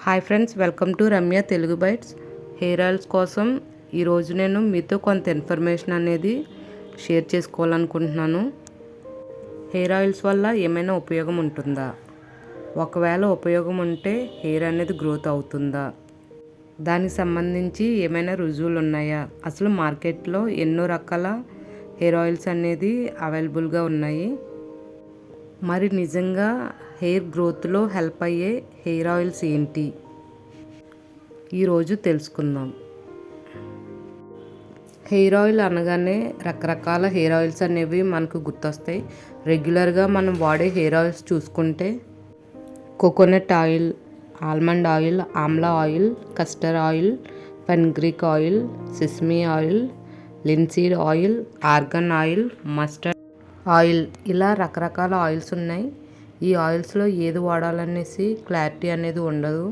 Hi friends, welcome to Ramya Telugu Bytes. Hair oils కోసం ఈరోజు నేను మీతో కొంత ఇన్ఫర్మేషన్ అనేది షేర్ చేసుకోవాలనుకుంటున్నాను. హెయిర్ ఆయిల్స్ వల్ల ఏమైనా ఉపయోగం ఉంటుందా? ఒకవేళ ఉపయోగం ఉంటే హెయిర్ అనేది గ్రోత్ అవుతుందా? దానికి సంబంధించి ఏమైనా రుజువులు ఉన్నాయా? అసలు మార్కెట్లో ఎన్నో రకాల హెయిర్ ఆయిల్స్ అనేది అవైలబుల్గా ఉన్నాయి. మరి నిజంగా హెయిర్ గ్రోత్లో హెల్ప్ అయ్యే హెయిర్ ఆయిల్స్ ఏంటి? ఈరోజు తెలుసుకుందాం. హెయిర్ ఆయిల్ అనగానే రకరకాల హెయిర్ ఆయిల్స్ అనేవి మనకు గుర్తొస్తాయి. రెగ్యులర్గా మనం వాడే హెయిర్ ఆయిల్స్ చూసుకుంటే coconut oil, almond oil, amla oil, castor oil, fenugreek oil, sesame oil, linseed oil, argan oil, mustard oil, ఇలా రకరకాల ఆయిల్స్ ఉన్నాయి. ఈ ఆయిల్స్లో ఏది వాడాలనేసి క్లారిటీ అనేది ఉండదు.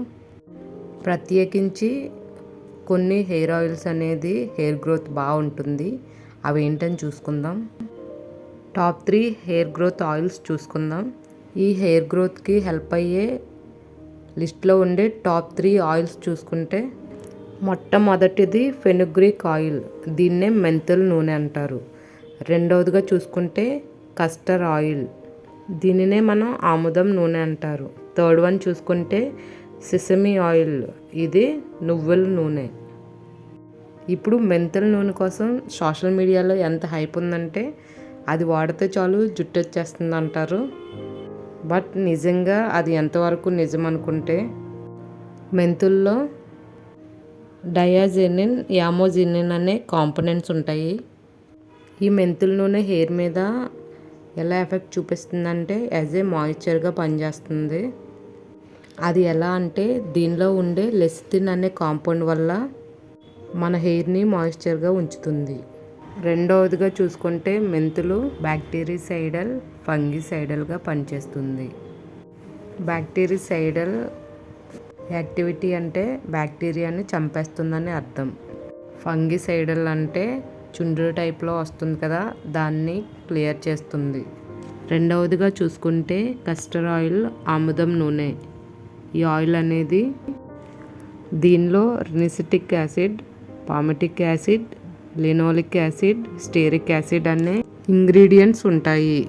ప్రత్యేకించి కొన్ని హెయిర్ ఆయిల్స్ అనేది హెయిర్ గ్రోత్ బాగుంటుంది. అవి ఏంటని చూసుకుందాం. టాప్ 3 హెయిర్ గ్రోత్ ఆయిల్స్ చూసుకుందాం. ఈ హెయిర్ గ్రోత్కి హెల్ప్ అయ్యే లిస్ట్లో ఉండే టాప్ 3 ఆయిల్స్ చూసుకుంటే మొట్టమొదటిది ఫెనుగ్రీక్ ఆయిల్. దీన్నే మెంతుల నూనె అంటారు. రెండవదిగా చూసుకుంటే కస్టర్ ఆయిల్. దీనినే మనం ఆముదం నూనె అంటారు. థర్డ్ వన్ చూసుకుంటే సెసమీ ఆయిల్. ఇది నువ్వుల నూనె. ఇప్పుడు మెంతుల నూనె కోసం సోషల్ మీడియాలో ఎంత హైప్ ఉందంటే అది వాడితే చాలు జుట్టు వచ్చేస్తుంది అంటారు. బట్ నిజంగా అది ఎంతవరకు నిజం అనుకుంటే మెంతుల్లో డయాజెనిన్, యామోజినిన్ అనే కాంపోనెంట్స్ ఉంటాయి. ఈ మెంతుల నూనె హెయిర్ మీద ఎలా ఎఫెక్ట్ చూపిస్తుందంటే యాజ్ ఏ మాయిశ్చర్గా పనిచేస్తుంది. అది ఎలా అంటే దీనిలో ఉండే లెసిథిన్ అనే కాంపౌండ్ వల్ల మన హెయిర్ని మాయిశ్చర్గా ఉంచుతుంది. రెండవదిగా చూసుకుంటే మెంతులు బ్యాక్టీరిసైడల్, ఫంగిసైడల్గా పనిచేస్తుంది. బ్యాక్టీరిసైడల్ యాక్టివిటీ అంటే బ్యాక్టీరియాని చంపేస్తుందని అర్థం. ఫంగిసైడల్ అంటే చుండ్రు టైప్లో వస్తుంది కదా, దాన్ని క్లియర్ చేస్తుంది. రెండవదిగా చూసుకుంటే కస్టర్ ఆయిల్, ఆముదం నూనె. ఈ ఆయిల్ అనేది దీనిలో రినిసిటిక్ acid, palmitic acid, linoleic acid, stearic acid అనే ఇంగ్రీడియంట్స్ ఉంటాయి.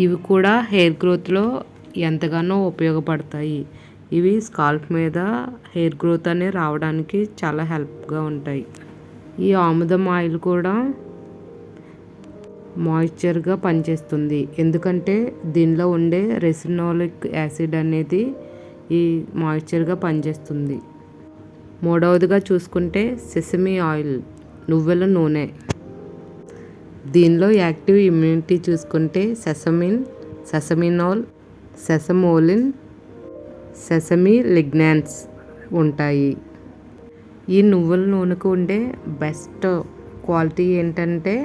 ఇవి కూడా హెయిర్ గ్రోత్లో ఎంతగానో ఉపయోగపడతాయి. ఇవి స్కాల్ప్ మీద హెయిర్ గ్రోత్ అనేది రావడానికి చాలా హెల్ప్గా ఉంటాయి. ఈ ఆముదం ఆయిల్ కూడా మాయిశ్చర్గా పనిచేస్తుంది. ఎందుకంటే దీనిలో ఉండే రెసినోలిక్ యాసిడ్ అనేది ఈ మాయిశ్చర్గా పనిచేస్తుంది. మూడవదిగా చూసుకుంటే సెసమీ ఆయిల్, నువ్వుల నూనె. దీనిలో యాక్టివ్ ఇమ్యూనిటీ చూసుకుంటే సెసమిన్, సెసమినోల్, సెసమోలిన్, సెసమీ లిగ్నాన్స్ ఉంటాయి. ఈ నువ్వుల నూనెకు ఉండే బెస్ట్ క్వాలిటీ ఏంటంటే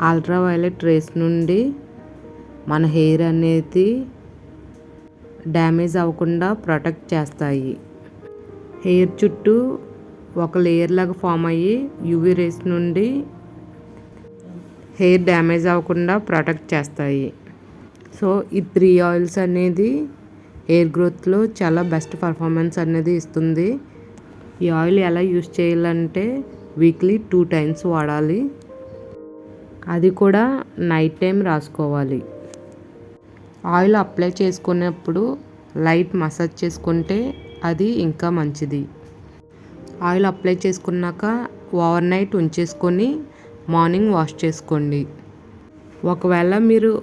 అల్ట్రావైలెట్ రేస్ నుండి మన హెయిర్ అనేది డ్యామేజ్ అవ్వకుండా ప్రొటెక్ట్ చేస్తాయి. హెయిర్ చుట్టూ ఒక లేయర్ లాగా ఫామ్ అయ్యి యూవీ రేస్ నుండి హెయిర్ డ్యామేజ్ అవ్వకుండా ప్రొటెక్ట్ చేస్తాయి. సో ఈ 3 ఆయిల్స్ అనేది హెయిర్ గ్రోత్లో చాలా బెస్ట్ పర్ఫార్మెన్స్ అనేది ఇస్తుంది. ఈ ఆయిల్ ఎలా యూస్ చేయాలంటే వీక్లీ 2 times వాడాలి. అది కూడా నైట్ టైం రాసుకోవాలి. ఆయిల్ అప్లై చేసుకునేప్పుడు లైట్ మసాజ్ చేసుకుంటే అది ఇంకా మంచిది. ఆయిల్ అప్లై చేసుకున్నాక ఓవర్ నైట్ ఉంచేసుకొని మార్నింగ్ వాష్ చేసుకోండి. ఒకవేళ మీరు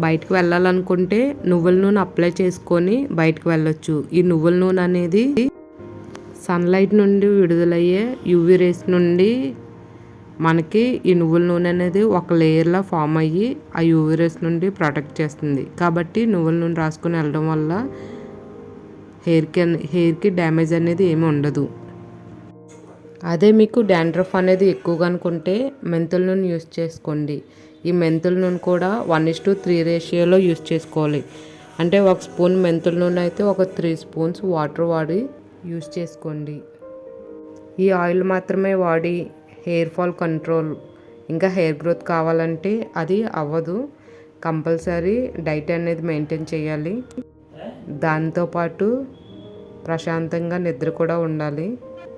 బయటకు వెళ్ళాలనుకుంటే నువ్వుల నూనె అప్లై చేసుకొని బయటకు వెళ్ళొచ్చు. ఈ నువ్వుల నూనె అనేది సన్లైట్ నుండి విడుదలయ్యే యూవీ రేస్ నుండి మనకి ఈ నువ్వుల నూనె అనేది ఒక లేయర్లా ఫామ్ అయ్యి ఆ యూవీ రేస్ నుండి ప్రొటెక్ట్ చేస్తుంది. కాబట్టి నువ్వుల నూనె రాసుకొని వెళ్ళడం వల్ల హెయిర్కి డ్యామేజ్ అనేది ఏమి ఉండదు. అదే మీకు డాండ్రఫ్ అనేది ఎక్కువగా అనుకుంటే మెంతుల నూనె యూస్ చేసుకోండి. ఈ మెంతుల నూనె కూడా 1:3 రేషియోలో యూస్ చేసుకోవాలి. అంటే 1 స్పూన్ మెంతుల నూనె అయితే ఒక 3 spoons వాటర్ వాడి యూస్ చేసుకోండి. ఈ ఆయిల్ మాత్రమే వాడి హెయిర్ ఫాల్ కంట్రోల్ ఇంకా హెయిర్ గ్రోత్ కావాలంటే అది అవ్వదు. కంపల్సరీ డైట్ అనేది మెయింటైన్ చేయాలి. దాంతోపాటు ప్రశాంతంగా నిద్ర కూడా ఉండాలి.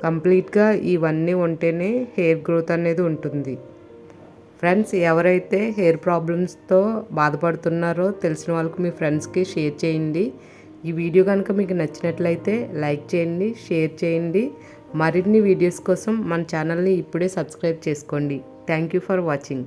కంప్లీట్గా ఇవన్నీ ఉంటేనే హెయిర్ గ్రోత్ అనేది ఉంటుంది. ఫ్రెండ్స్, ఎవరైతే హెయిర్ ప్రాబ్లమ్స్తో బాధపడుతున్నారో తెలిసిన వాళ్ళకి మీ ఫ్రెండ్స్కి షేర్ చేయండి. ఈ వీడియో కనుక మీకు నచ్చినట్లయితే లైక్ చేయండి, షేర్ చేయండి. మరిన్ని వీడియోస్ కోసం మన ఛానల్ని ఇప్పుడే సబ్స్క్రైబ్ చేసుకోండి. Thank you for watching.